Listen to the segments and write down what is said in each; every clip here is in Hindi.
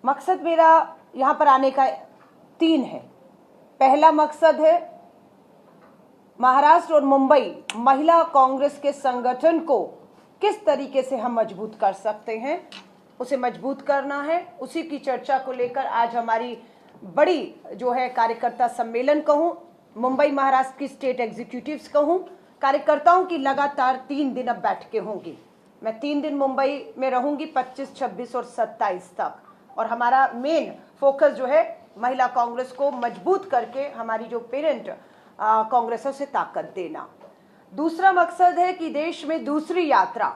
मकसद मेरा यहाँ पर आने का 3 है। पहला मकसद है महाराष्ट्र और मुंबई महिला कांग्रेस के संगठन को किस तरीके से हम मजबूत कर सकते हैं, उसे मजबूत करना है। उसी की चर्चा को लेकर आज हमारी बड़ी जो है कार्यकर्ता सम्मेलन कहूँ, मुंबई महाराष्ट्र की स्टेट एग्जीक्यूटिव्स कहूँ, कार्यकर्ताओं की लगातार 3 दिन अब बैठकें होंगी। मैं 3 दिन मुंबई में रहूंगी, 25, 26 और 27 तक, और हमारा मेन फोकस जो है महिला कांग्रेस को मजबूत करके हमारी जो पेरेंट कांग्रेस है उसे ताकत देना। दूसरा मकसद है कि देश में दूसरी यात्रा,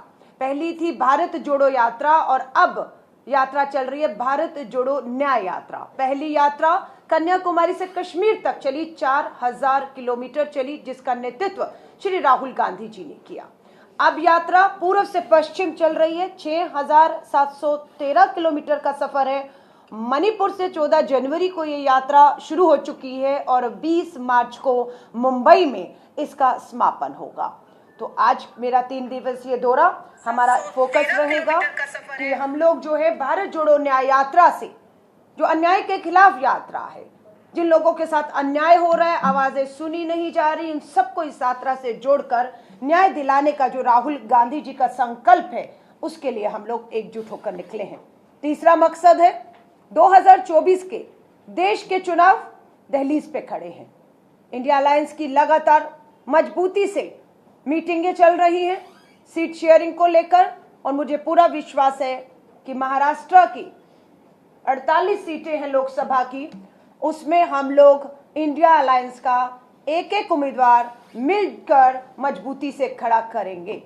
पहली थी भारत जोड़ो यात्रा और अब यात्रा चल रही है भारत जोड़ो न्याय यात्रा। पहली यात्रा कन्याकुमारी से कश्मीर तक चली, 4000 किलोमीटर चली, जिसका नेतृत्व श्री राहुल गांधी जी ने किया। अब यात्रा पूर्व से पश्चिम चल रही है, 6713 किलोमीटर का सफर है। मणिपुर से 14 जनवरी को ये यात्रा शुरू हो चुकी है और 20 मार्च को मुंबई में इसका समापन होगा। तो आज मेरा 3 दिवसीय दौरा, हमारा फोकस रहेगा कि हम लोग जो है भारत जोड़ो न्याय यात्रा से, जो अन्याय के खिलाफ यात्रा है, जिन लोगों के साथ अन्याय हो रहा है, आवाजें सुनी नहीं जा रही, इन सबको इस यात्रा से जोड़कर न्याय दिलाने का जो राहुल गांधी जी का संकल्प है, उसके लिए हम लोग एकजुट होकर निकले हैं। तीसरा मकसद है 2024 के देश के चुनाव दहलीज पे खड़े हैं। इंडिया अलायंस की लगातार मजबूती से मीटिंगें चल रही हैं सीट शेयरिंग को लेकर, और मुझे पूरा विश्वास है कि महाराष्ट्र की 48 सीटें हैं लोकसभा की, उसमें हम लोग इंडिया अलायंस का एक एक उम्मीदवार मिलकर मजबूती से खड़ा करेंगे।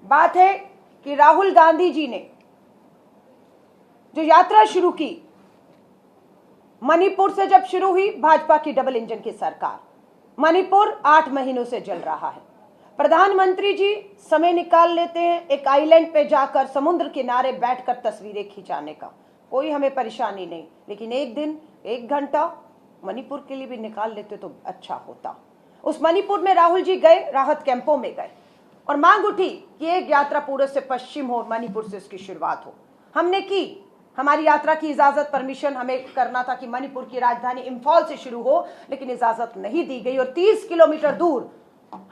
बात है कि राहुल गांधी जी ने जो यात्रा शुरू की, मणिपुर से जब शुरू हुई, भाजपा की डबल इंजन की सरकार, मणिपुर 8 महीनों से जल रहा है। प्रधानमंत्री जी समय निकाल लेते हैं एक आइलैंड पे जाकर समुद्र किनारे बैठकर तस्वीरें खिंचाने का, कोई हमें परेशानी नहीं, लेकिन एक दिन 1 घंटा मणिपुर के लिए भी निकाल लेते तो अच्छा होता। उस मणिपुर में राहुल जी गए, राहत कैंपों में गए और मांग उठी कि एक यात्रा पूर्व से पश्चिम हो, मणिपुर से उसकी शुरुआत हो। हमने की, हमारी यात्रा की इजाजत, परमिशन हमें करना था कि मणिपुर की राजधानी इंफॉल से शुरू हो, लेकिन इजाजत नहीं दी गई और 30 किलोमीटर दूर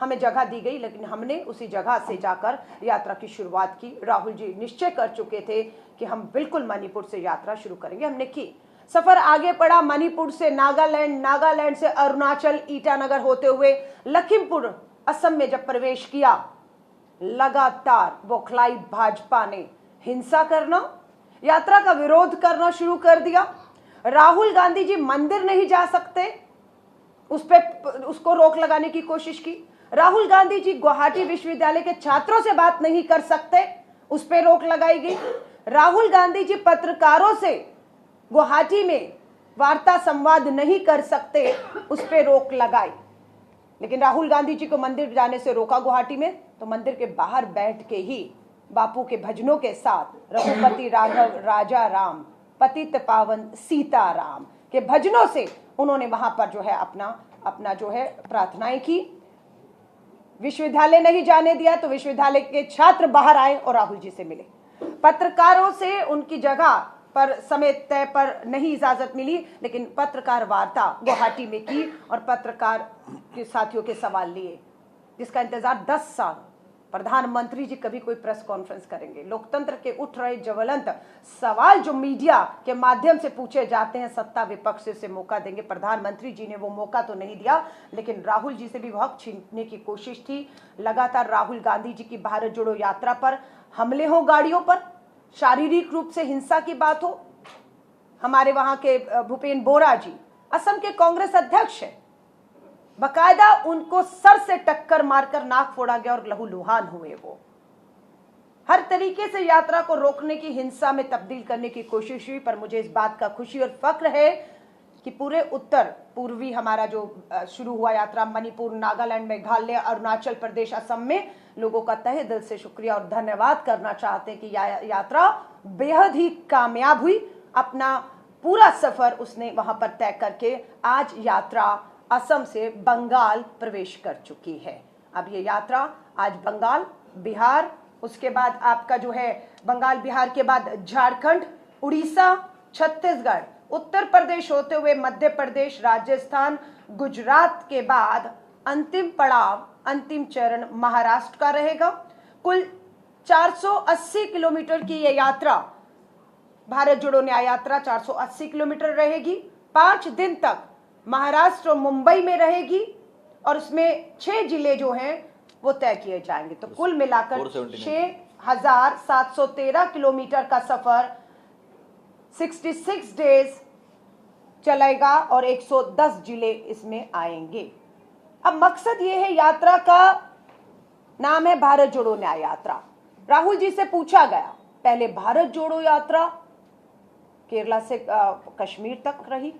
हमें जगह दी गई, लेकिन हमने उसी जगह से जाकर यात्रा की शुरुआत की। राहुल जी निश्चय कर चुके थे कि हम बिल्कुल मणिपुर से यात्रा शुरू करेंगे, हमने की। सफर आगे पड़ा, मणिपुर से नागालैंड, नागालैंड से अरुणाचल, ईटानगर होते हुए लखीमपुर असम में जब प्रवेश किया, लगातार बौखलाई भाजपा ने हिंसा करना, यात्रा का विरोध करना शुरू कर दिया। राहुल गांधी जी मंदिर नहीं जा सकते, उसको रोक लगाने की कोशिश की। राहुल गांधी जी गुवाहाटी विश्वविद्यालय के छात्रों से बात नहीं कर सकते, उस पर रोक लगाई गई। राहुल गांधी जी पत्रकारों से गुवाहाटी में वार्ता संवाद नहीं कर सकते, उस पर रोक लगाई। लेकिन राहुल गांधी जी को मंदिर जाने से रोका गुवाहाटी में, तो मंदिर के बाहर बैठ के ही बापू के भजनों के साथ रघुपति राघव राजा राम पतित पावन सीताराम के भजनों से उन्होंने वहां पर जो है अपना जो है प्रार्थनाएं की। विश्वविद्यालय नहीं जाने दिया तो विश्वविद्यालय के छात्र बाहर आए और राहुल जी से मिले। पत्रकारों से उनकी जगह पर समय तय पर नहीं इजाजत मिली, लेकिन पत्रकार वार्ता गुवाहाटी में की और पत्रकार के साथियों के सवाल लिए, जिसका इंतजार 10 साल। प्रधानमंत्री जी कभी कोई प्रेस कॉन्फ्रेंस करेंगे? लोकतंत्र के उठ रहे ज्वलंत सवाल जो मीडिया के माध्यम से पूछे जाते हैं, सत्ता विपक्ष से मौका देंगे। प्रधानमंत्री जी ने वो मौका तो नहीं दिया, लेकिन राहुल जी से भी हक छीनने की कोशिश थी। लगातार राहुल गांधी जी की भारत जोड़ो यात्रा पर हमले हो, गाड़ियों पर शारीरिक रूप से हिंसा की बात हो। हमारे वहां के भूपेंद्र बोरा जी असम के कांग्रेस अध्यक्ष है, बकायदा उनको सर से टक्कर मारकर नाक फोड़ा गया और लहूलुहान हुए। वो हर तरीके से यात्रा को रोकने की, हिंसा में तब्दील करने की कोशिश हुई। पर मुझे इस बात का खुशी और फक्र है कि पूरे उत्तर पूर्वी हमारा जो शुरू हुआ यात्रा, मणिपुर, नागालैंड, मेघालय, अरुणाचल प्रदेश, असम में लोगों का तहे दिल से शुक्रिया और धन्यवाद करना चाहते हैं कि यात्रा बेहद ही कामयाब हुई। अपना पूरा सफर उसने वहां पर तय करके आज यात्रा असम से बंगाल प्रवेश कर चुकी है। अब ये यात्रा आज बंगाल, बिहार, उसके बाद आपका जो है बंगाल बिहार के बाद झारखंड, उड़ीसा, छत्तीसगढ़, उत्तर प्रदेश होते हुए मध्य प्रदेश, राजस्थान, गुजरात के बाद अंतिम पड़ाव, अंतिम चरण महाराष्ट्र का रहेगा। कुल 480 किलोमीटर की यह यात्रा, भारत जोड़ो न्याय यात्रा 480 किलोमीटर रहेगी। 5 दिन तक महाराष्ट्र और मुंबई में रहेगी और उसमें 6 जिले जो हैं वो तय किए जाएंगे। तो कुल मिलाकर 6,713 किलोमीटर का सफर 66 डेज चलेगा और 110 जिले इसमें आएंगे। अब मकसद ये है, यात्रा का नाम है भारत जोड़ो न्याय यात्रा। राहुल जी से पूछा गया, पहले भारत जोड़ो यात्रा केरला से कश्मीर तक रही,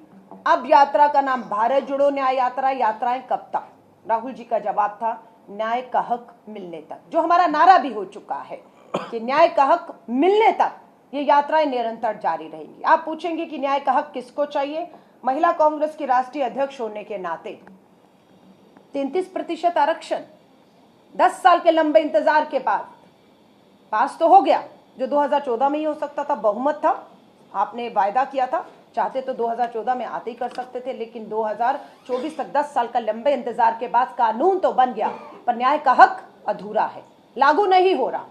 अब यात्रा का नाम भारत जोड़ो न्याय यात्रा, यात्राएं कब तक? राहुल जी का जवाब था, न्याय का हक मिलने तक। जो हमारा नारा भी हो चुका है कि न्याय का हक मिलने तक ये यात्राएं निरंतर जारी रहेंगी। आप पूछेंगे कि न्याय का हक किसको चाहिए? महिला कांग्रेस की राष्ट्रीय अध्यक्ष होने के नाते 33% आरक्षण 10 साल के लंबे इंतजार के बाद पास तो हो गया, जो 2014 में ही हो सकता था, बहुमत था, आपने वायदा किया था, चाहते तो 2014 में आते ही कर सकते थे, लेकिन 2024 तक 10 साल का लंबे इंतजार के बाद कानून तो बन गया, पर न्याय का हक अधूरा है, लागू नहीं हो रहा।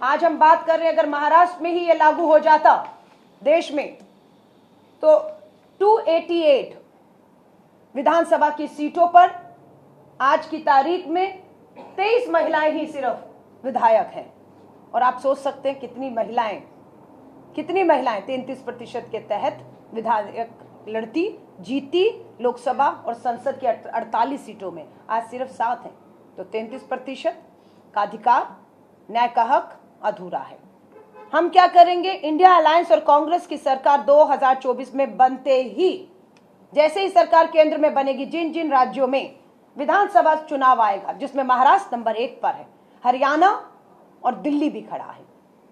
आज हम बात कर रहे हैं, अगर महाराष्ट्र में ही ये लागू हो जाता देश में, तो 288 विधानसभा की सीटों पर आज की तारीख में 23 महिलाएं ही सिर्फ विधायक हैं। और आप सोच सकते हैं कितनी महिलाएं 33% के तहत विधायक लड़ती, जीती लोकसभा और संसद की 48 सीटों में, आज सिर्फ 7 हैं। तो 33% का अधिकार, न्याय का हक अधूरा है। हम क्या करेंगे? इंडिया अलायंस और कांग्रेस की सरकार 2024 में बनते ही, जैसे ही सरकार केंद्र में बनेगी, जिन जिन राज्यों में विधानसभा चुनाव आएगा, जिसमें महाराष्ट्र नंबर 1 पर है, हरियाणा और दिल्ली भी खड़ा है,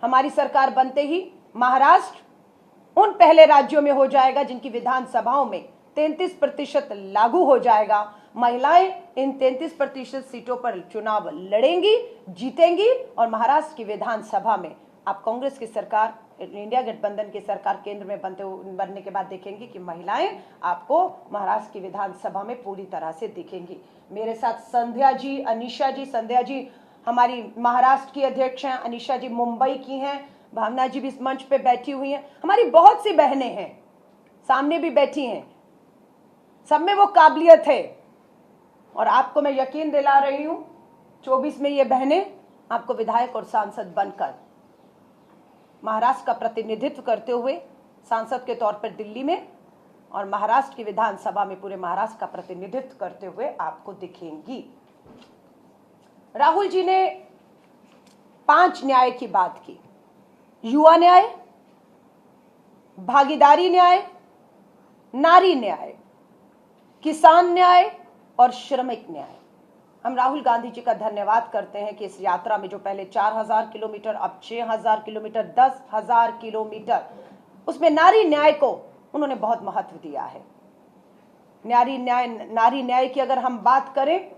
हमारी सरकार बनते ही महाराष्ट्र उन पहले राज्यों में हो जाएगा जिनकी विधानसभाओं में 33% लागू हो जाएगा। महिलाएं इन 33% सीटों पर चुनाव लड़ेंगी, जीतेंगी और महाराष्ट्र की विधानसभा में आप कांग्रेस की सरकार, इंडिया गठबंधन की सरकार केंद्र में बनने के बाद देखेंगे कि महिलाएं आपको महाराष्ट्र की विधानसभा में पूरी तरह से दिखेंगी। मेरे साथ संध्या जी, अनीशा जी, संध्या जी हमारी महाराष्ट्र की अध्यक्ष हैं, अनीशा जी मुंबई की हैं, भावना जी भी इस मंच पे बैठी हुई हैं, हमारी बहुत सी बहनें हैं, सामने भी बैठी हैं, सब में वो काबिलियत है। और आपको मैं यकीन दिला रही हूं, 24 में ये बहनें आपको विधायक और सांसद बनकर महाराष्ट्र का प्रतिनिधित्व करते हुए सांसद के तौर पर दिल्ली में और महाराष्ट्र की विधानसभा में पूरे महाराष्ट्र का प्रतिनिधित्व करते हुए आपको दिखेंगी। राहुल जी ने 5 न्याय की बात की, युवा न्याय, भागीदारी न्याय, नारी न्याय, किसान न्याय और श्रमिक न्याय। हम राहुल गांधी जी का धन्यवाद करते हैं कि इस यात्रा में जो पहले 4000 किलोमीटर, अब 6000 किलोमीटर, 10,000 किलोमीटर, उसमें नारी न्याय को उन्होंने बहुत महत्व दिया है। नारी न्याय की अगर हम बात करें,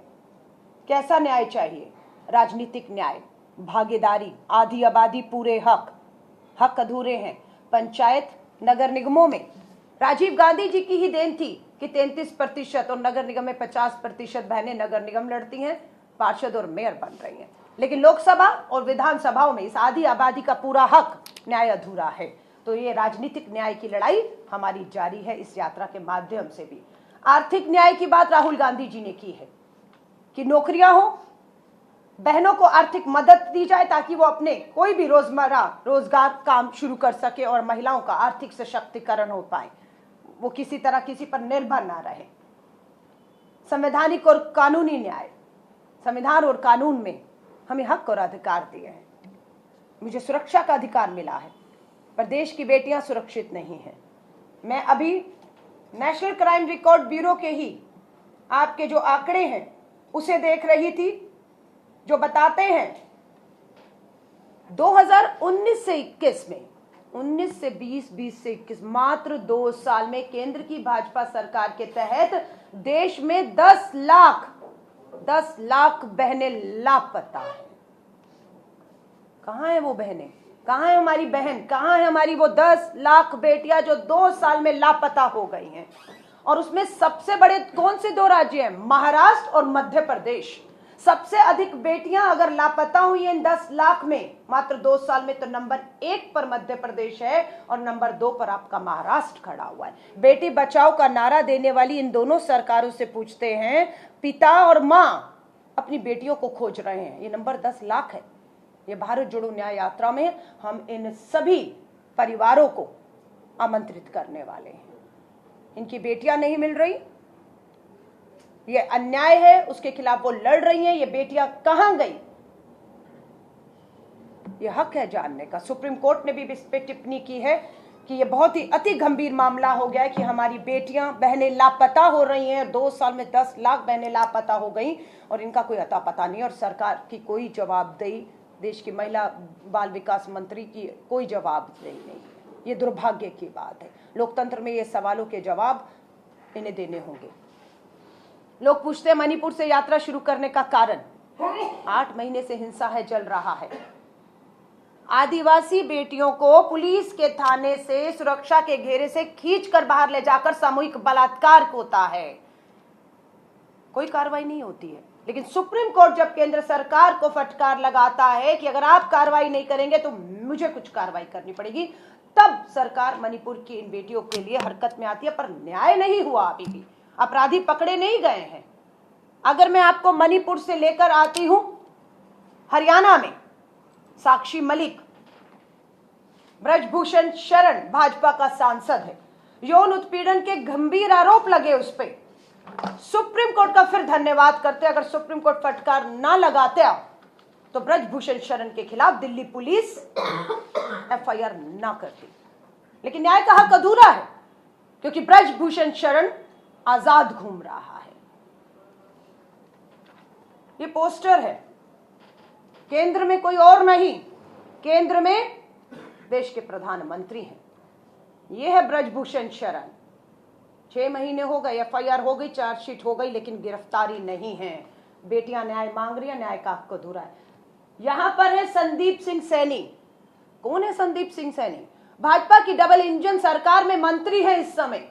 कैसा न्याय चाहिए? राजनीतिक न्याय, भागीदारी, आधी आबादी पूरे हक अधूरे हैं। पंचायत, नगर निगमों में राजीव गांधी जी की ही देन थी कि 33% और नगर निगम में 50% बहनें नगर निगम लड़ती हैं, पार्षद और मेयर बन रही हैं। लेकिन लोकसभा और विधानसभाओं में इस आधी आबादी का पूरा हक, न्याय अधूरा है। तो ये राजनीतिक न्याय की लड़ाई हमारी जारी है इस यात्रा के माध्यम से भी। आर्थिक न्याय की बात राहुल गांधी जी ने की है कि नौकरियां हो, बहनों को आर्थिक मदद दी जाए ताकि वो अपने कोई भी रोजगार काम शुरू कर सके और महिलाओं का आर्थिक सशक्तिकरण हो पाए, वो किसी तरह किसी पर निर्भर ना रहे। संवैधानिक और कानूनी न्याय, संविधान और कानून में हमें हक और अधिकार दिए हैं। मुझे सुरक्षा का अधिकार मिला है, पर देश की बेटियां सुरक्षित नहीं हैं। मैं अभी नेशनल क्राइम रिकॉर्ड ब्यूरो के ही आपके जो आंकड़े हैं उसे देख रही थी, जो बताते हैं 2019 से 21 में, 19 से 20, 20 से 21, मात्र 2 साल में केंद्र की भाजपा सरकार के तहत देश में 10 लाख बहनें लापता हैं। कहां है वो बहनें? कहाँ है हमारी बहन, कहाँ है हमारी वो 10 लाख बेटियां जो 2 साल में लापता हो गई हैं। और उसमें सबसे बड़े कौन से 2 राज्य हैं? महाराष्ट्र और मध्य प्रदेश। सबसे अधिक बेटियां अगर लापता हुई हैं 10 लाख में मात्र 2 साल में, तो नंबर 1 पर मध्य प्रदेश है और नंबर 2 पर आपका महाराष्ट्र खड़ा हुआ है। बेटी बचाओ का नारा देने वाली इन दोनों सरकारों से पूछते हैं, पिता और मां अपनी बेटियों को खोज रहे हैं। ये नंबर 10 लाख है। ये भारत जोड़ो न्याय यात्रा में हम इन सभी परिवारों को आमंत्रित करने वाले हैं। इनकी बेटियां नहीं मिल रही, ये अन्याय है, उसके खिलाफ वो लड़ रही हैं। ये बेटियां कहां गई, ये हक है जानने का। सुप्रीम कोर्ट ने भी इस पे टिप्पणी की है कि ये बहुत ही अति गंभीर मामला हो गया है कि हमारी बेटियां बहनें लापता हो रही हैं। 2 साल में 10 लाख बहनें लापता हो गई और इनका कोई अता पता नहीं, और सरकार की कोई जवाबदेही, देश की महिला बाल विकास मंत्री की कोई जवाबदेही नहीं। ये दुर्भाग्य की बात है। लोकतंत्र में ये सवालों के जवाब इन्हें देने होंगे। लोग पूछते हैं मणिपुर से यात्रा शुरू करने का कारण, 8 महीने से हिंसा है, जल रहा है। आदिवासी बेटियों को पुलिस के थाने से, सुरक्षा के घेरे से खींचकर बाहर ले जाकर सामूहिक बलात्कार होता है, कोई कार्रवाई नहीं होती है। लेकिन सुप्रीम कोर्ट जब केंद्र सरकार को फटकार लगाता है कि अगर आप कार्रवाई नहीं करेंगे तो मुझे कुछ कार्रवाई करनी पड़ेगी, तब सरकार मणिपुर की इन बेटियों के लिए हरकत में आती है। पर न्याय नहीं हुआ, अभी भी अपराधी पकड़े नहीं गए हैं। अगर मैं आपको मणिपुर से लेकर आती हूं हरियाणा में, साक्षी मलिक, ब्रजभूषण शरण भाजपा का सांसद है, यौन उत्पीड़न के गंभीर आरोप लगे उस पर। सुप्रीम कोर्ट का फिर धन्यवाद करते, अगर सुप्रीम कोर्ट फटकार ना लगाते तो ब्रजभूषण शरण के खिलाफ दिल्ली पुलिस एफआईआर ना करती। लेकिन न्याय का हक अधूरा है क्योंकि ब्रजभूषण शरण आजाद घूम रहा है। ये पोस्टर है, केंद्र में कोई और नहीं, केंद्र में देश के प्रधानमंत्री हैं। ये है ब्रजभूषण शरण। 6 महीने हो गए, एफआईआर हो गई, चार्जशीट हो गई, लेकिन गिरफ्तारी नहीं है। बेटियां न्याय मांग रही हैं, न्याय का हक अधूरा है। यहां पर है संदीप सिंह सैनी। कौन है संदीप सिंह सैनी? भाजपा की डबल इंजन सरकार में मंत्री है इस समय।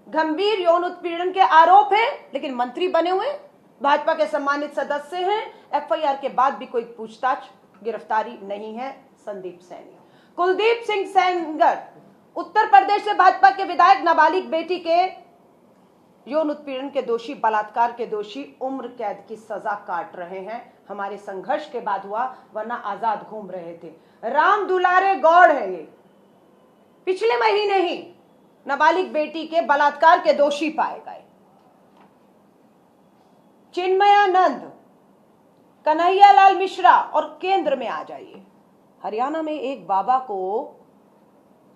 गंभीर यौन उत्पीड़न के आरोप है लेकिन मंत्री बने हुए, भाजपा के सम्मानित सदस्य हैं। एफआईआर के बाद भी कोई पूछताछ, गिरफ्तारी नहीं है संदीप सैनी। कुलदीप सिंह सेंगर, उत्तर प्रदेश से भाजपा के विधायक, नाबालिग बेटी के यौन उत्पीड़न के दोषी, बलात्कार के दोषी, उम्र कैद की सजा काट रहे हैं। हमारे संघर्ष के बाद हुआ, वरना आजाद घूम रहे थे। राम दुलारे गौड़ है ये, पिछले महीने ही नाबालिग बेटी के बलात्कार के दोषी पाए गए। चिन्मयानंद, कन्हैयालाल मिश्रा, और केंद्र में आ जाइए, हरियाणा में एक बाबा को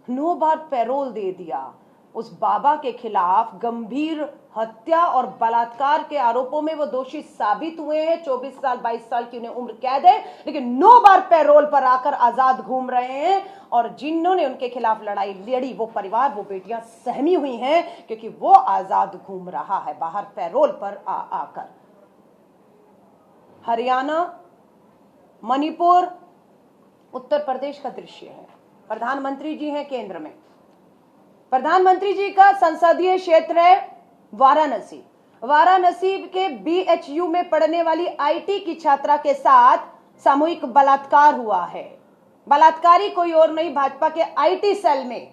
9 बार पैरोल दे दिया। उस बाबा के खिलाफ गंभीर हत्या और बलात्कार के आरोपों में वो दोषी साबित हुए हैं। 24 साल 22 साल की उन्हें उम्र कैद है, लेकिन 9 बार पैरोल पर आकर आजाद घूम रहे हैं। और जिन्होंने उनके खिलाफ लड़ाई लड़ी, वो परिवार, वो बेटियां सहमी हुई हैं क्योंकि वो आजाद घूम रहा है बाहर पैरोल पर आकर। हरियाणा, मणिपुर, उत्तर प्रदेश का दृश्य है। प्रधानमंत्री जी हैं केंद्र में, प्रधानमंत्री जी का संसदीय क्षेत्र है वाराणसी। वाराणसी के बीएचयू में पढ़ने वाली आईटी की छात्रा के साथ सामूहिक बलात्कार हुआ है। बलात्कारी कोई और नहीं, भाजपा के आईटी सेल में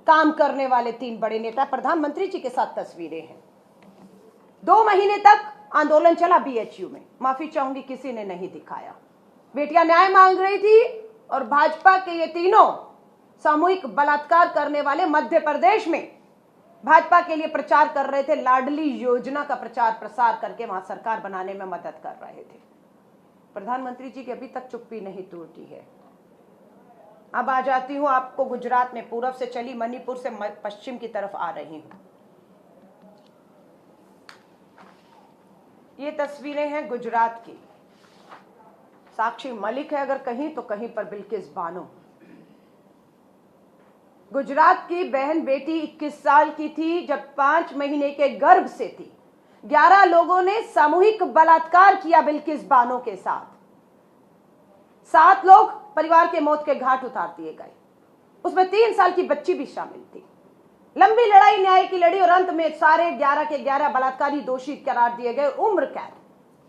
काम करने वाले 3 बड़े नेता। प्रधानमंत्री जी के साथ तस्वीरें हैं। 2 महीने तक आंदोलन चला बीएचयू में, माफी चाहूंगी किसी ने नहीं दिखाया। बेटियां न्याय मांग रही थी और भाजपा के ये तीनों सामूहिक बलात्कार करने वाले मध्य प्रदेश में भाजपा के लिए प्रचार कर रहे थे। लाडली योजना का प्रचार प्रसार करके वहां सरकार बनाने में मदद कर रहे थे। प्रधानमंत्री जी की अभी तक चुप्पी नहीं टूटी है। अब आ जाती हूं आपको गुजरात में, पूरब से चली मणिपुर से पश्चिम की तरफ आ रही हूं। ये तस्वीरें हैं गुजरात की। साक्षी मलिक है अगर कहीं तो कहीं पर बिल्किस बानो। गुजरात की बहन बेटी 21 साल की थी जब 5 महीने के गर्भ से थी। 11 लोगों ने सामूहिक बलात्कार किया बिल्किस बानो के साथ। 7 लोग परिवार के मौत के घाट उतार दिए गए। उसमें 3 साल की बच्ची भी शामिल थी। लंबी लड़ाई न्याय की लड़ी और अंत में सारे 11 के 11 बलात्कारी दोषी करार दिए गए, उम्र कैद।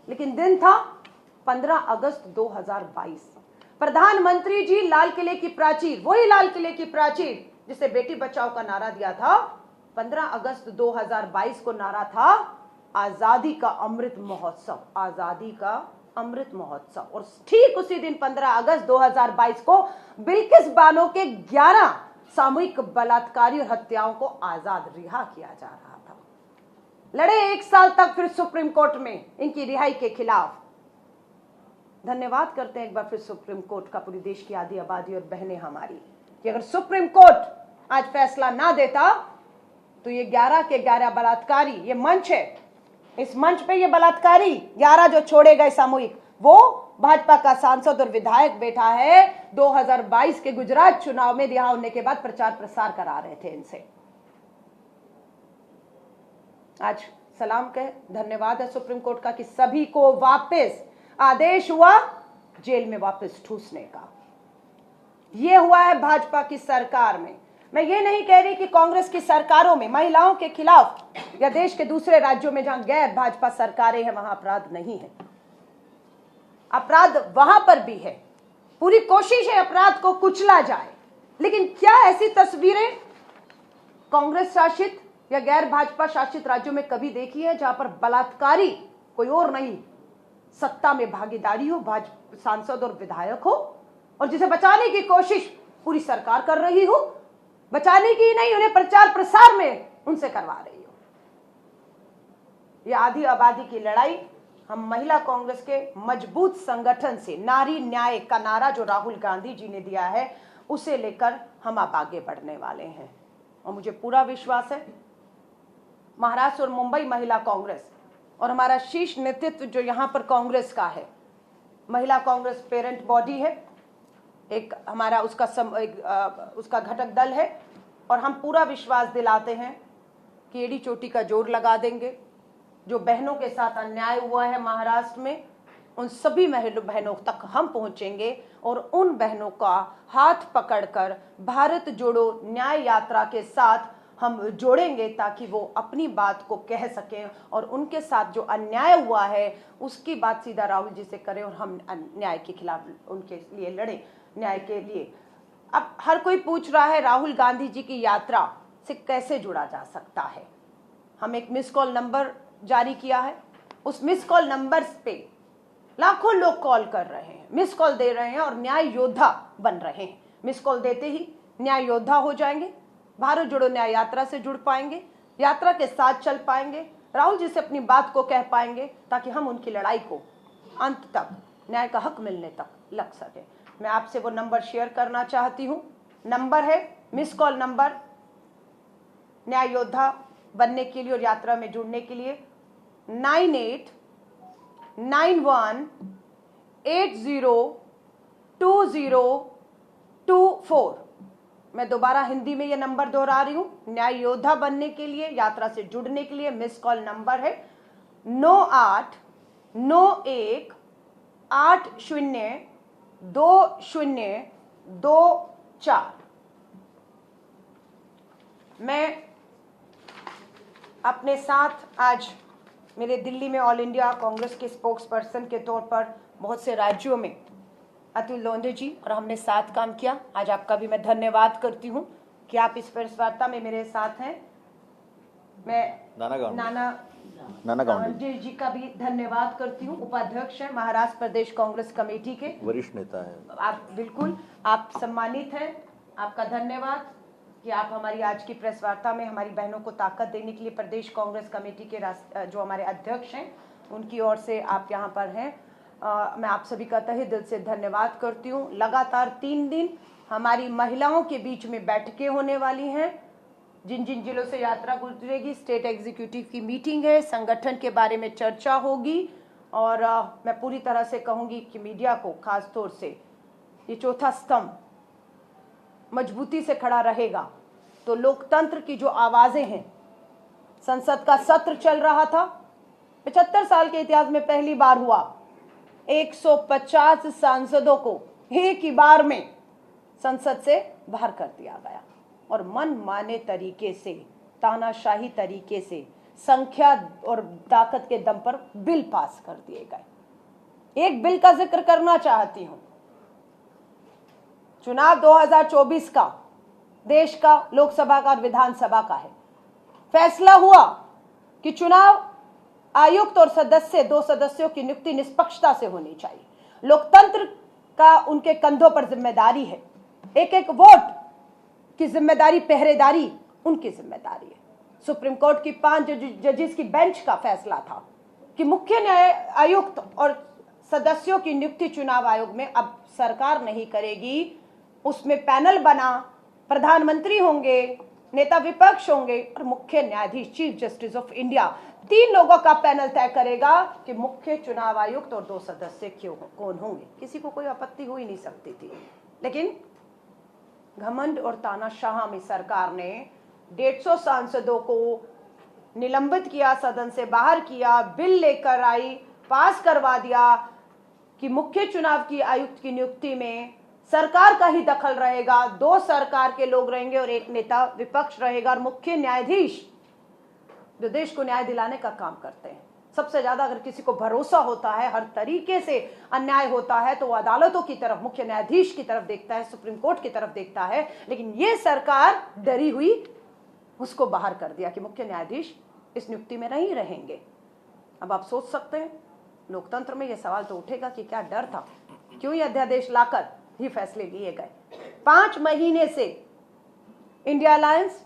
लेकिन दिन था 15 अगस्त 2022। प्रधानमंत्री जी लाल किले की प्राचीर, वही लाल किले की प्राचीर जिसे बेटी बचाओ का नारा दिया था, 15 अगस्त 2022 को नारा था आजादी का अमृत महोत्सव, आजादी का अमृत महोत्सव। और ठीक उसी दिन 15 अगस्त 2022 को बिल्किस बानो के 11 सामूहिक बलात्कारी और हत्याओं को आजाद रिहा किया जा रहा था। लड़े 1 साल तक फिर सुप्रीम कोर्ट में इनकी रिहाई के खिलाफ। धन्यवाद करते हैं एक बार फिर सुप्रीम कोर्ट का, पूरी देश की आधी आबादी और बहनें हमारी, कि अगर सुप्रीम कोर्ट आज फैसला ना देता तो ये 11 के 11 बलात्कारी, ये मंच है, इस मंच पे ये बलात्कारी 11 जो छोड़े गए सामूहिक, वो भाजपा का सांसद और विधायक बैठा है। 2022 के गुजरात चुनाव में रिहा होने के बाद प्रचार प्रसार करा रहे थे इनसे। आज सलाम कहे, धन्यवाद है सुप्रीम कोर्ट का कि सभी को वापस आदेश हुआ जेल में वापस ठूसने का। यह हुआ है भाजपा की सरकार में। मैं ये नहीं कह रही कि कांग्रेस की सरकारों में महिलाओं के खिलाफ या देश के दूसरे राज्यों में जहां गैर भाजपा सरकारें हैं वहां अपराध नहीं है, अपराध वहां पर भी है। पूरी कोशिश है अपराध को कुचला जाए, लेकिन क्या ऐसी तस्वीरें कांग्रेस शासित या गैर भाजपा शासित राज्यों में कभी देखी है जहां पर बलात्कारी कोई और नहीं, सत्ता में भागीदारी हो, भाजपा सांसद और विधायक हो, और जिसे बचाने की कोशिश पूरी सरकार कर रही हो, बचाने की नहीं, उन्हें प्रचार प्रसार में उनसे करवा रही हो। यह आधी आबादी की लड़ाई हम महिला कांग्रेस के मजबूत संगठन से, नारी न्याय का नारा जो राहुल गांधी जी ने दिया है, उसे लेकर हम अब आगे बढ़ने वाले हैं। और मुझे पूरा विश्वास है महाराष्ट्र और मुंबई महिला कांग्रेस और हमारा शीर्ष नेतृत्व जो यहां पर कांग्रेस का है, महिला कांग्रेस पेरेंट बॉडी है, एक हमारा उसका घटक दल है, और हम पूरा विश्वास दिलाते हैं कि एड़ी चोटी का जोर लगा देंगे। जो बहनों के साथ अन्याय हुआ है महाराष्ट्र में, उन सभी बहनों तक हम पहुंचेंगे और उन बहनों का हाथ पकड़कर भारत जोड़ो न्याय यात्रा के साथ हम जोड़ेंगे, ताकि वो अपनी बात को कह सकें और उनके साथ जो अन्याय हुआ है उसकी बात सीधा राहुल जी से करें और हम न्याय के खिलाफ उनके लिए लड़ें, न्याय के लिए। अब हर कोई पूछ रहा है राहुल गांधी जी की यात्रा से कैसे जुड़ा जा सकता है। हम एक मिस कॉल नंबर जारी किया है, उस मिस कॉल नंबर पे लाखों लोग कॉल कर रहे हैं, मिस कॉल दे रहे हैं और न्याय योद्धा बन रहे हैं। मिस कॉल देते ही न्याय योद्धा हो जाएंगे, भारत जोड़ो न्याय यात्रा से जुड़ पाएंगे, यात्रा के साथ चल पाएंगे, राहुल जी से अपनी बात को कह पाएंगे, ताकि हम उनकी लड़ाई को अंत तक, न्याय का हक मिलने तक लग सके। मैं आपसे वो नंबर शेयर करना चाहती हूँ। नंबर है मिस कॉल नंबर न्याय योद्धा बनने के लिए और यात्रा में जुड़ने के लिए 9891802024। मैं दोबारा हिंदी में ये नंबर दोहरा रही हूं। न्याय योद्धा बनने के लिए, यात्रा से जुड़ने के लिए मिस कॉल नंबर है 9891802024। मैं अपने साथ आज मेरे दिल्ली में ऑल इंडिया कांग्रेस के स्पोक्स पर्सन के तौर पर बहुत से राज्यों में अतुल लोंढे जी और हमने साथ काम किया। आज आपका भी मैं धन्यवाद करती हूं कि आप इस प्रेस वार्ता में मेरे साथ हैं। मैं नाना गांधी जी का भी धन्यवाद करती हूं, उपाध्यक्ष हैं महाराष्ट्र प्रदेश कांग्रेस कमेटी के, वरिष्ठ नेता हैं आप। बिल्कुल, आप सम्मानित हैं, आपका धन्यवाद कि आप हमारी आज की प्रेस वार्ता में हमारी बहनों को ताकत देने के लिए प्रदेश कांग्रेस कमेटी के जो हमारे अध्यक्ष हैं उनकी ओर से आप यहाँ पर हैं। मैं आप सभी का तहे दिल से धन्यवाद करती हूँ। लगातार 3 दिन हमारी महिलाओं के बीच में बैठकें होने वाली हैं। जिन जिन जिलों से यात्रा गुजरेगी, स्टेट एग्जीक्यूटिव की मीटिंग है, संगठन के बारे में चर्चा होगी, और मैं पूरी तरह से कहूँगी कि मीडिया को खास तौर से ये चौथा स्तंभ मजबूती से खड़ा रहेगा तो लोकतंत्र की जो आवाजें हैं, संसद का सत्र चल रहा था, 75 साल के इतिहास में पहली बार हुआ 150 सांसदों को एक ही बार में संसद से बाहर कर दिया गया और मनमाने तरीके से, तानाशाही तरीके से, संख्या और ताकत के दम पर बिल पास कर दिए गए। एक बिल का जिक्र करना चाहती हूं। चुनाव 2024 का देश का लोकसभा का और विधानसभा का है। फैसला हुआ कि चुनाव आयुक्त और सदस्य, 2 सदस्यों की नियुक्ति निष्पक्षता से होनी चाहिए। लोकतंत्र का उनके कंधों पर जिम्मेदारी है। एक एक वोट की जिम्मेदारी, पहरेदारी उनकी जिम्मेदारी है। सुप्रीम कोर्ट की 5 जजेस की बेंच का फैसला था कि मुख्य न्याय आयुक्त और सदस्यों की नियुक्ति चुनाव आयोग में अब सरकार नहीं करेगी। उसमें पैनल बना, प्रधानमंत्री होंगे, नेता विपक्ष होंगे और मुख्य न्यायाधीश, चीफ जस्टिस ऑफ इंडिया, 3 लोगों का पैनल तय करेगा कि मुख्य चुनाव आयुक्त और 2 सदस्य कौन होंगे। किसी को कोई आपत्ति हो ही नहीं सकती थी, लेकिन घमंड और तानाशाह में सरकार ने 150 सांसदों को निलंबित किया, सदन से बाहर किया, बिल लेकर आई, पास करवा दिया कि मुख्य चुनाव की आयुक्त की नियुक्ति में सरकार का ही दखल रहेगा, 2 सरकार के लोग रहेंगे और 1 नेता विपक्ष रहेगा और मुख्य न्यायाधीश जो देश को न्याय दिलाने का काम करते हैं। सबसे ज्यादा अगर किसी को भरोसा होता है, हर तरीके से अन्याय होता है, तो वो अदालतों की तरफ, मुख्य न्यायाधीश की तरफ देखता है, सुप्रीम कोर्ट की तरफ देखता है। लेकिन ये सरकार डरी हुई उसको बाहर कर दिया कि मुख्य न्यायाधीश इस नियुक्ति में नहीं रहेंगे। अब आप सोच सकते हैं, लोकतंत्र में यह सवाल तो उठेगा कि क्या डर था, क्यों ये अध्यादेश लाकर ये फैसले लिए गए। 5 महीने से इंडिया अलायंस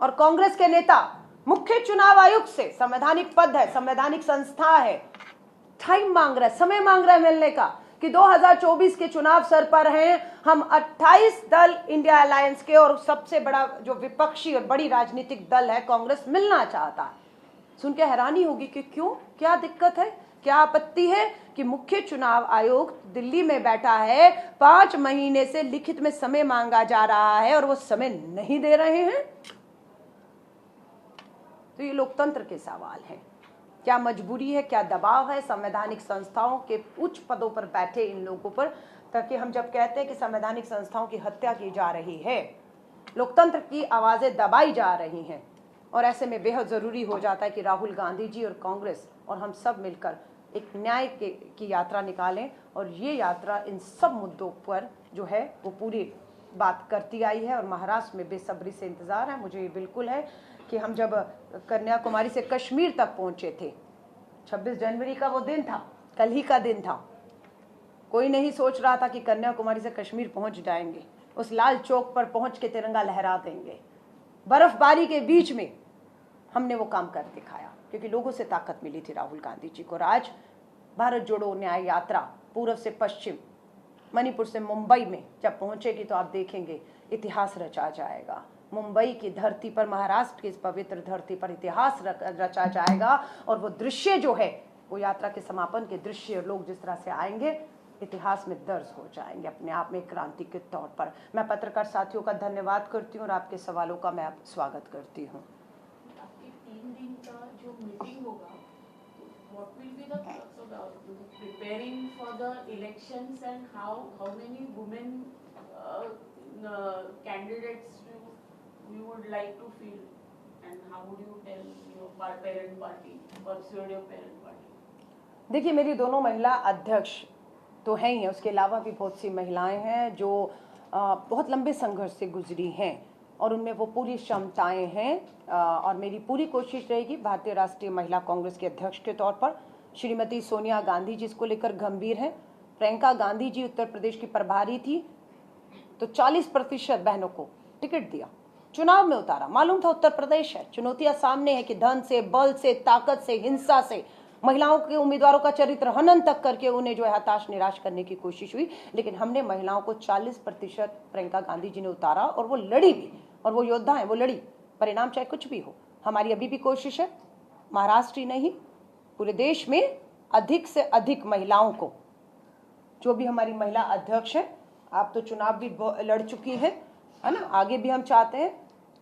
और कांग्रेस के नेता मुख्य चुनाव आयुक्त से, संवैधानिक पद है, संवैधानिक संस्था है, टाइम मांग रहा है, समय मांग रहा है मिलने का कि 2024 के चुनाव सर पर हैं, हम 28 दल इंडिया अलायंस के और सबसे बड़ा जो विपक्षी और बड़ी राजनीतिक दल है कांग्रेस मिलना चाहता है। सुन के हैरानी होगी कि क्यों, क्या दिक्कत है, क्या आपत्ति है कि मुख्य चुनाव आयोग दिल्ली में बैठा है, 5 महीने से लिखित में समय मांगा जा रहा है और वो समय नहीं दे रहे हैं। तो ये लोकतंत्र के सवाल हैं। क्या मजबूरी है, क्या दबाव है संवैधानिक संस्थाओं के उच्च पदों पर बैठे इन लोगों पर, ताकि हम जब कहते हैं कि संवैधानिक संस्थाओं की हत्या की जा रही है, लोकतंत्र की आवाजें दबाई जा रही हैं, और ऐसे में बेहद जरूरी हो जाता है कि राहुल गांधी जी और कांग्रेस और हम सब मिलकर एक न्याय की यात्रा निकालें। और ये यात्रा इन सब मुद्दों पर जो है वो पूरी बात करती आई है और महाराष्ट्र में बेसब्री से इंतजार है। मुझे ये बिल्कुल है कि हम जब कन्याकुमारी से कश्मीर तक पहुंचे थे, 26 जनवरी का वो दिन था, कल ही का दिन था, कोई नहीं सोच रहा था कि कन्याकुमारी से कश्मीर पहुंच जाएंगे, उस लाल चौक पर पहुंच के तिरंगा लहरा देंगे। बर्फबारी के बीच में हमने वो काम कर दिखाया, क्योंकि लोगों से ताकत मिली थी राहुल गांधी जी को। और आज भारत जोड़ो न्याय यात्रा पूर्व से पश्चिम, मणिपुर से मुंबई में जब पहुंचेगी तो आप देखेंगे इतिहास रचा जाएगा। मुंबई की धरती पर, महाराष्ट्र की इस पवित्र धरती पर इतिहास रचा जाएगा। और वो दृश्य जो है, वो यात्रा के समापन के दृश्य, लोग जिस तरह से आएंगे इतिहास में दर्ज हो जाएंगे अपने आप में क्रांति के तौर पर। मैं पत्रकार साथियों का धन्यवाद करती हूँ और आपके सवालों का मैं स्वागत करती हूँ। 3 दिन का जो मीटिंग होगा, what will be the preparing for the elections and how many women candidates you would like to field and how would you tell your parent party, persuade your parent party? देखिए, मेरी दोनों महिला अध्यक्ष तो हैं ही हैं, उसके अलावा भी बहुत सी महिलाएं हैं जो बहुत लंबे संघर्ष से गुजरी हैं और उनमें वो पूरी क्षमताएं हैं। और मेरी पूरी कोशिश रहेगी भारतीय राष्ट्रीय महिला कांग्रेस के अध्यक्ष के तौर पर। श्रीमती सोनिया गांधी जी इसको लेकर गंभीर हैं। प्रियंका गांधी जी उत्तर प्रदेश की प्रभारी थी, तो 40% बहनों को टिकट दिया, चुनाव में उतारा। मालूम था उत्तर प्रदेश है, चुनौतियां सामने है कि धन से, बल से, ताकत से, हिंसा से महिलाओं के उम्मीदवारों का चरित्र हनन तक करके उन्हें जो है हताश निराश करने की कोशिश हुई। लेकिन हमने महिलाओं को 40% प्रियंका गांधी जी ने उतारा और वो लड़ी भी, और वो योद्धा है, वो लड़ी। परिणाम चाहे कुछ भी हो, हमारी अभी भी कोशिश है महाराष्ट्र ही नहीं पूरे देश में अधिक से अधिक महिलाओं को, जो भी हमारी महिला अध्यक्ष है, आप तो चुनाव भी लड़ चुकी है ना, आगे भी हम चाहते हैं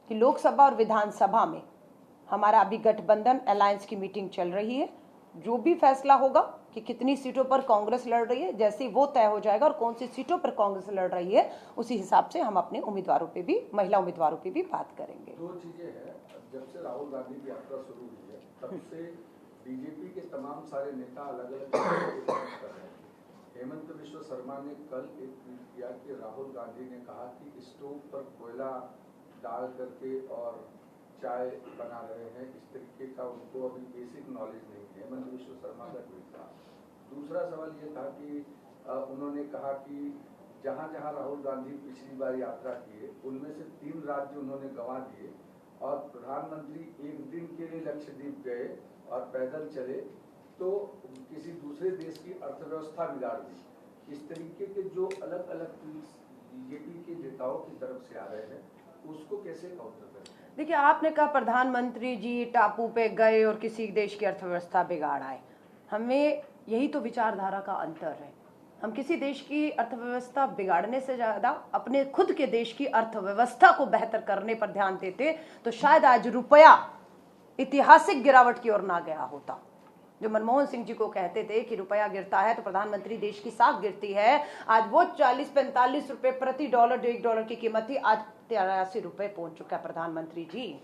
कि लोकसभा और विधानसभा में हमारा अभी गठबंधन अलायंस की मीटिंग चल रही है। जो भी फैसला होगा कि कितनी सीटों पर कांग्रेस लड़ रही है, जैसे ही वो तय हो जाएगा और कौन सी सीटों पर कांग्रेस लड़ रही है, उसी हिसाब से हम अपने उम्मीदवारों पे भी, महिला उम्मीदवारों पे भी बात करेंगे। दो चीजें हैं, जब से राहुल गांधी की यात्रा शुरू हुई है तब से बीजेपी के तमाम सारे नेता अलग अलग कर रहे हैं। हेमंत बिश्व शर्मा ने कल एक ट्वीट किया कि राहुल गांधी ने कहा कि स्टोव पर कोयला डाल करके और चाय बना रहे हैं, इस तरीके का उनको अभी बेसिक नॉलेज नहीं है। हेमंत बिश्व शर्मा का ट्वीट था। दूसरा सवाल ये था कि उन्होंने कहा कि जहां जहां राहुल गांधी पिछली बार यात्रा किए उनमें से 3 राज्य उन्होंने गंवा दिए और प्रधानमंत्री एक दिन के लिए लक्षद्वीप गए और पैदल चले तो किसी दूसरे देश की अर्थव्यवस्था बिगाड़ दी। इस तरीके के जो अलग अलग ट्वीट्स बीजेपी के नेताओं की तरफ से आ रहे हैं, उसको कैसे काउंटर करें? देखिए, आपने कहा प्रधानमंत्री जी टापू पे गए और किसी देश की अर्थव्यवस्था बिगाड़ आए। हमें यही तो विचारधारा का अंतर है। हम किसी देश की अर्थव्यवस्था बिगाड़ने से ज्यादा अपने खुद के देश की अर्थव्यवस्था को बेहतर करने पर ध्यान देते तो शायद आज रुपया ऐतिहासिक गिरावट की ओर ना गया होता। जो मनमोहन सिंह जी को कहते थे कि रुपया गिरता है तो प्रधानमंत्री देश की साख गिरती है, आज वो 40-45 रुपए प्रति डॉलर, जो $1 की कीमत थी, आज 83 रुपए पहुंच चुका है। प्रधानमंत्री जी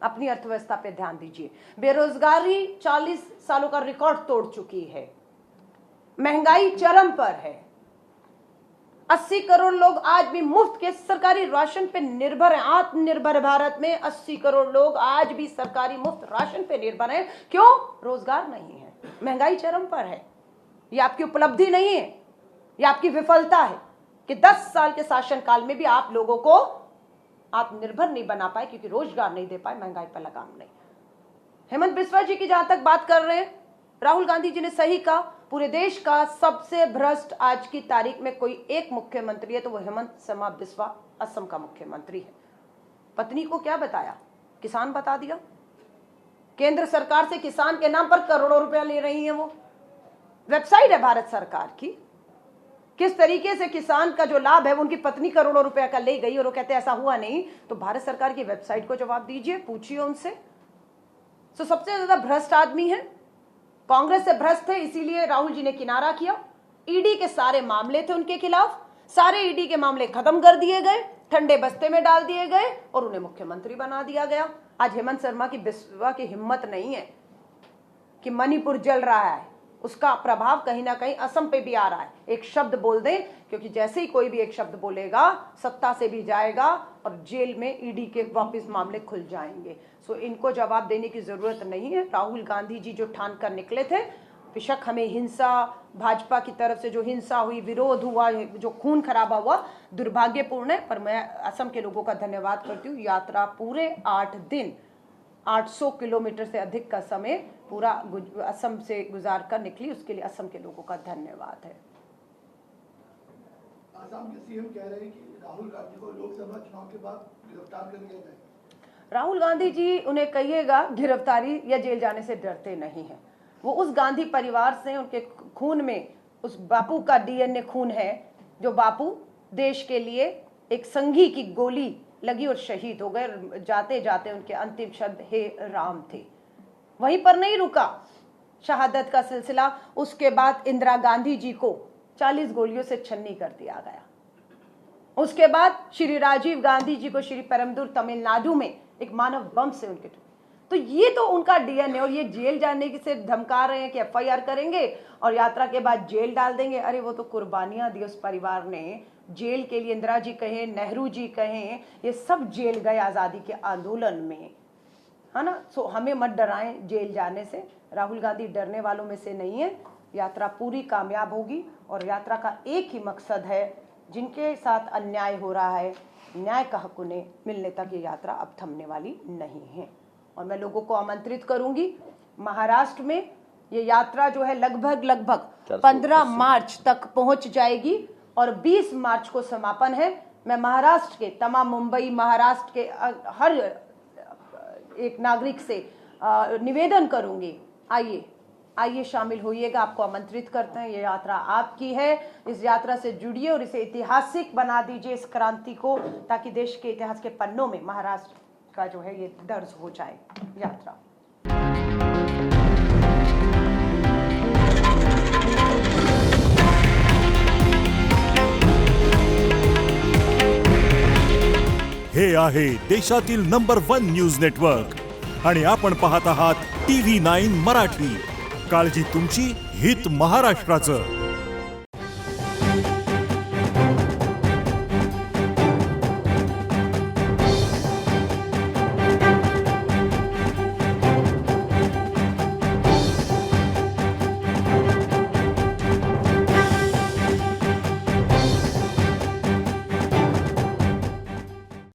अपनी अर्थव्यवस्था पे ध्यान दीजिए। बेरोजगारी 40 सालों का रिकॉर्ड तोड़ चुकी है, महंगाई चरम पर है, 80 करोड़ लोग आज भी मुफ्त के सरकारी राशन पे निर्भर हैं। आत्मनिर्भर भारत में 80 करोड़ लोग आज भी सरकारी मुफ्त राशन पे निर्भर हैं। क्यों? रोजगार नहीं है, महंगाई चरम पर है। ये आपकी उपलब्धि नहीं है, ये आपकी विफलता है कि 10 साल के शासनकाल में भी आप लोगों को आत्मनिर्भर नहीं बना पाए, क्योंकि रोजगार नहीं दे पाए, महंगाई पर लगाम नहीं। हेमंत बिस्वा जी की जहां तक बात कर रहे हैं, राहुल गांधी जी ने सही कहा, पूरे देश का सबसे भ्रष्ट आज की तारीख में कोई एक मुख्यमंत्री है तो वो हेमंत शर्मा बिस्वा असम का मुख्यमंत्री है। पत्नी को क्या बताया? किसान बता दिया। केंद्र सरकार से किसान के नाम पर करोड़ों रुपया ले रही है। वो वेबसाइट है भारत सरकार की, किस तरीके से किसान का जो लाभ है वो उनकी पत्नी करोड़ों रुपया का ले गई और वो कहते ऐसा हुआ नहीं। तो भारत सरकार की वेबसाइट को जवाब दीजिए, पूछिए उनसे। तो सबसे ज्यादा भ्रष्ट आदमी है, कांग्रेस से भ्रष्ट थे, इसीलिए राहुल जी ने किनारा किया। ईडी के सारे मामले थे उनके खिलाफ, सारे ईडी के मामले खत्म कर दिए गए, ठंडे बस्ते में डाल दिए गए और उन्हें मुख्यमंत्री बना दिया गया। आज हेमंत शर्मा की बिस्वा की हिम्मत नहीं है कि मणिपुर जल रहा है, उसका प्रभाव कहीं ना कहीं असम पे भी आ रहा है। एक शब्द बोल दें, क्योंकि जैसे ही कोई भी एक शब्द बोलेगा सत्ता से भी जाएगा और जेल में ईडी के वापस मामले खुल जाएंगे। सो इनको जवाब देने की जरूरत नहीं है। राहुल गांधी जी जो ठान कर निकले थे, बेशक हमें हिंसा, भाजपा की तरफ से जो हिंसा हुई, विरोध हुआ, जो खून खराबा हुआ, दुर्भाग्यपूर्ण है, पर मैं असम के लोगों का धन्यवाद करती हूँ। यात्रा पूरे 8 दिन 800 किलोमीटर से अधिक का समय पूरा असम से गुजार कर निकली, उसके लिए असम के लोगों का धन्यवाद है। असम के सीएम कह रहे हैं कि राहुल गांधी को लोकसभा चुनाव के बाद गिरफ्तार कर लिया जाएगा। राहुल गांधी जी, उन्हें कहिएगा गिरफ्तारी या जेल जाने से डरते नहीं हैं। वो उस गांधी परिवार से, उनके खून में उस बापू का डीएनए खून है, जो बापू देश के लिए एक संघी की गोली लगी और शहीद हो गए। जाते जाते उनके अंतिम शब्द हे राम थे। वहीं पर नहीं रुका शहादत का सिलसिला, उसके बाद इंदिरा गांधी जी को 40 गोलियों से छन्नी कर दिया गया। उसके बाद श्री राजीव गांधी जी को श्री पेरम्बदूर तमिलनाडु में एक मानव बम से उनके, तो ये तो उनका डीएनए। और ये जेल जाने की से धमका रहे हैं कि एफआईआर करेंगे और यात्रा के बाद जेल डाल देंगे। अरे वो तो कुर्बानियां दी उस परिवार ने जेल के लिए। इंदिरा जी कहें, नेहरू जी कहें, ये सब जेल गए आजादी के आंदोलन में, है ना। सो हमें मत डराएं जेल जाने से। राहुल गांधी डरने वालों में से नहीं है। यात्रा पूरी कामयाब होगी और यात्रा का एक ही मकसद है, जिनके साथ अन्याय हो रहा है, न्याय का हक उन्हें मिलने तक ये यात्रा अब थमने वाली नहीं है। और मैं लोगों को आमंत्रित करूंगी, महाराष्ट्र में ये यात्रा जो है लगभग 15 मार्च तक पहुंच जाएगी और 20 मार्च को समापन है। मैं महाराष्ट्र के तमाम, मुंबई, महाराष्ट्र के हर एक नागरिक से निवेदन करूंगी, आइए शामिल होइएगा। आपको आमंत्रित करते हैं। ये यात्रा आपकी है, इस यात्रा से जुड़िए और इसे ऐतिहासिक बना दीजिए, इस क्रांति को, ताकि देश के इतिहास के पन्नों में महाराष्ट्र का जो है ये दर्ज हो जाए यात्रा। हे आहे देशातील नंबर 1 न्यूज नेटवर्क आणि आपण पाहत आहात TV9 मराठी. काळजी तुमची, हित महाराष्ट्राचं.